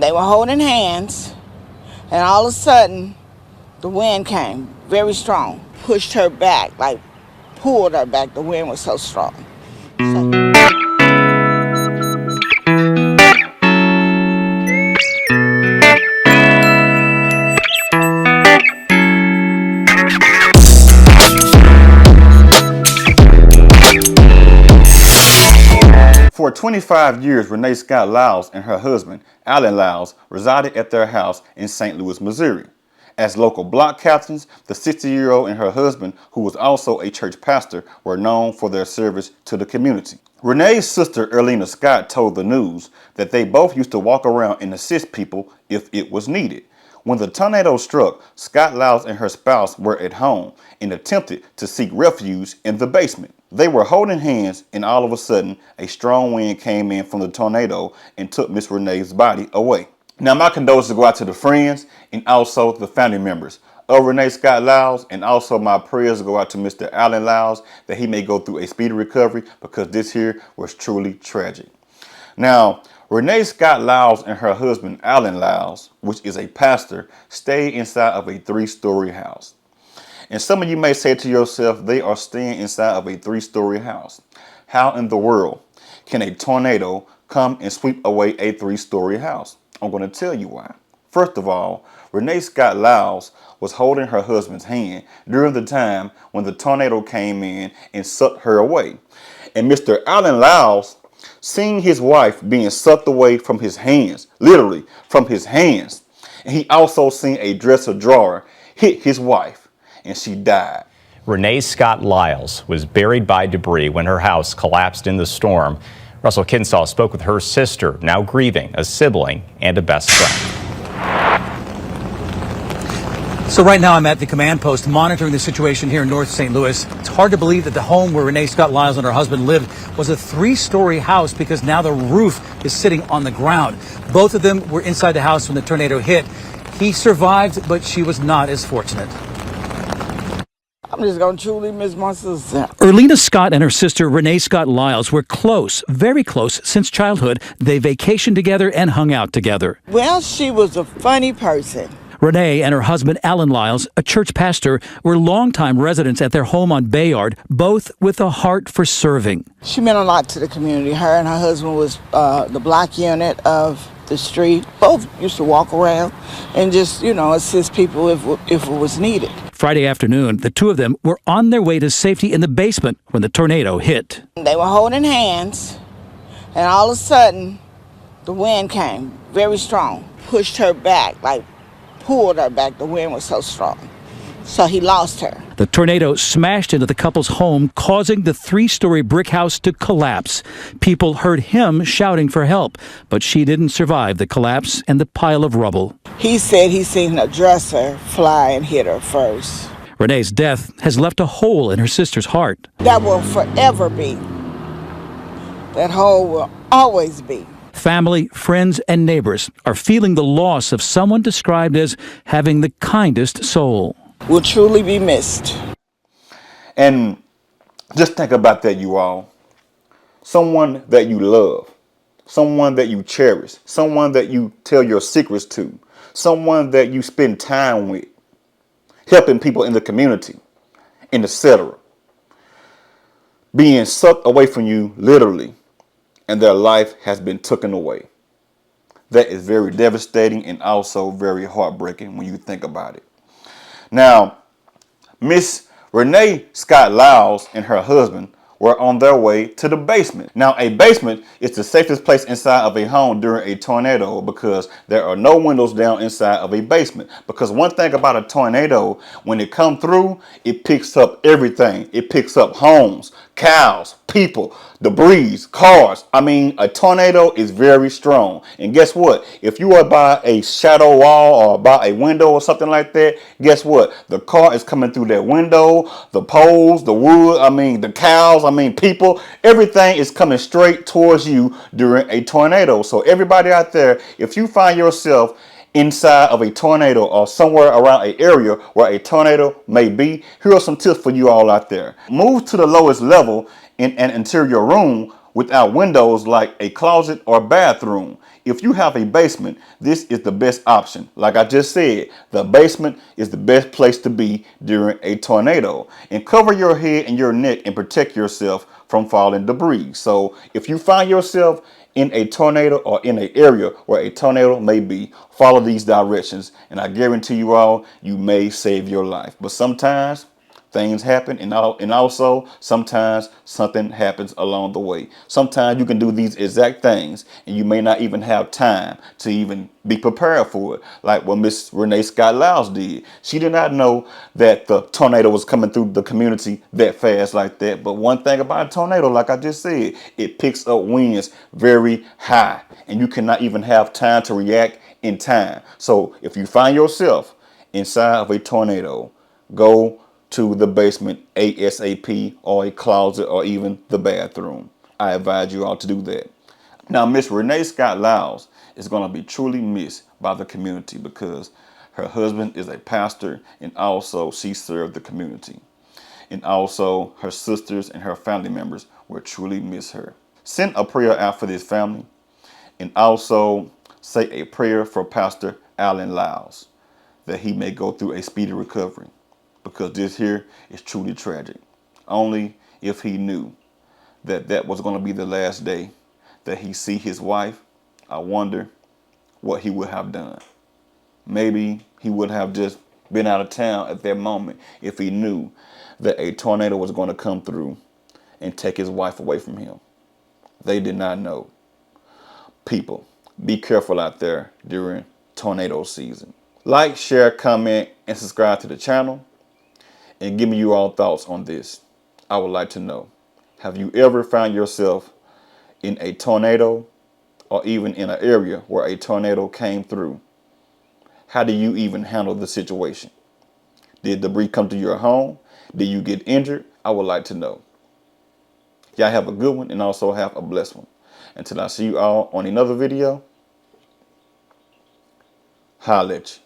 They were holding hands, and all of a sudden, the wind came very strong, pushed her back, like pulled her back. The wind was so strong. So, For 25 years, Rena Scott-Lyles and her husband, Alan Lyles, resided at their house in St. Louis, Missouri. As local block captains, the 60-year-old and her husband, who was also a church pastor, were known for their service to the community. Renee's sister, Rena Scott, told the news that they both used to walk around and assist people if it was needed. When the tornado struck, Scott-Lyles and her spouse were at home and attempted to seek refuge in the basement. They were holding hands, and all of a sudden, a strong wind came in from the tornado and took Miss Renee's body away. Now, my condolences go out to the friends and also the family members of Rena Scott-Lyles, and also my prayers go out to Mr. Alan Lyles that he may go through a speedy recovery, because this here was truly tragic. Now, Rena Scott-Lyles and her husband, Alan Lyles, which is a pastor, stayed inside of a 3-story house. And some of you may say to yourself, they are staying inside of a 3-story house. How in the world can a tornado come and sweep away a 3-story house? I'm going to tell you why. First of all, Rena Scott-Lyles was holding her husband's hand during the time when the tornado came in and sucked her away. And Mr. Alan Lyles, seeing his wife being sucked away from his hands, literally from his hands, and he also seen a dresser drawer hit his wife, and she died. Rena Scott-Lyles was buried by debris when her house collapsed in the storm. Russell Kinsaw spoke with her sister, now grieving, a sibling and a best friend. So right now I'm at the command post monitoring the situation here in North St. Louis. It's hard to believe that the home where Rena Scott-Lyles and her husband lived was a 3-story house, because now the roof is sitting on the ground. Both of them were inside the house when the tornado hit. He survived, but she was not as fortunate. I'm just going to truly miss my sister. Rena Scott and her sister Rena Scott-Lyles were close, very close since childhood. They vacationed together and hung out together. Well, she was a funny person. Rena and her husband Alan Lyles, a church pastor, were longtime residents at their home on Bayard, both with a heart for serving. She meant a lot to the community. Her and her husband was the block unit of the street. Both used to walk around and just, assist people if it was needed. Friday afternoon, the two of them were on their way to safety in the basement when the tornado hit. They were holding hands, and all of a sudden, the wind came very strong, pushed her back, like pulled her back. The wind was so strong. So he lost her. The tornado smashed into the couple's home, causing the 3-story brick house to collapse. People heard him shouting for help, but she didn't survive the collapse and the pile of rubble. He said he seen a dresser fly and hit her first. Renee's death has left a hole in her sister's heart. That will forever be. That hole will always be. Family, friends, and neighbors are feeling the loss of someone described as having the kindest soul. Will truly be missed. And just think about that, you all. Someone that you love, someone that you cherish, someone that you tell your secrets to, someone that you spend time with, helping people in the community, and etc. Being sucked away from you, literally, and their life has been taken away. That is very devastating and also very heartbreaking when you think about it. Now, Miss Rena Scott-Lyles and her husband were on their way to the basement. Now, a basement is the safest place inside of a home during a tornado, because there are no windows down inside of a basement. Because one thing about a tornado, when it comes through, it picks up everything. It picks up homes, cows, people, debris, cars. I mean, a tornado is very strong. And guess what? If you are by a shadow wall or by a window or something like that, guess what? The car is coming through that window, the poles, the wood, the cows, people, everything is coming straight towards you during a tornado. So everybody out there, if you find yourself inside of a tornado or somewhere around an area where a tornado may be, here are some tips for you all out there. Move to the lowest level in an interior room without windows like a closet or bathroom. If you have a basement, this is the best option. Like I just said, the basement is the best place to be during a tornado. And cover your head and your neck and protect yourself from falling debris. So if you find yourself in a tornado or in an area where a tornado may be, follow these directions and I guarantee you all, you may save your life. But sometimes things happen, and also sometimes something happens along the way. Sometimes you can do these exact things and you may not even have time to even be prepared for it, like what Miss Rena Scott-Lyles did. She did not know that the tornado was coming through the community that fast like that. But one thing about a tornado, like I just said, it picks up winds very high and you cannot even have time to react in time. So if you find yourself inside of a tornado, go to the basement ASAP, or a closet, or even the bathroom. I advise you all to do that. Now, Miss Rena Scott-Lyles is going to be truly missed by the community because her husband is a pastor and also she served the community. And also her sisters and her family members will truly miss her. Send a prayer out for this family and also say a prayer for Pastor Alan Lyles that he may go through a speedy recovery, because this here is truly tragic. Only if he knew that that was going to be the last day that he see his wife, I wonder what he would have done. Maybe he would have just been out of town at that moment if he knew that a tornado was going to come through and take his wife away from him. They did not know. People, be careful out there during tornado season. Like, share, comment, and subscribe to the channel. And give me your all thoughts on this. I would like to know, have you ever found yourself in a tornado or even in an area where a tornado came through? How do you even handle the situation? Did debris come to your home? Did you get injured? I would like to know. Y'all have a good one and also have a blessed one. Until I see you all on another video, holla at you.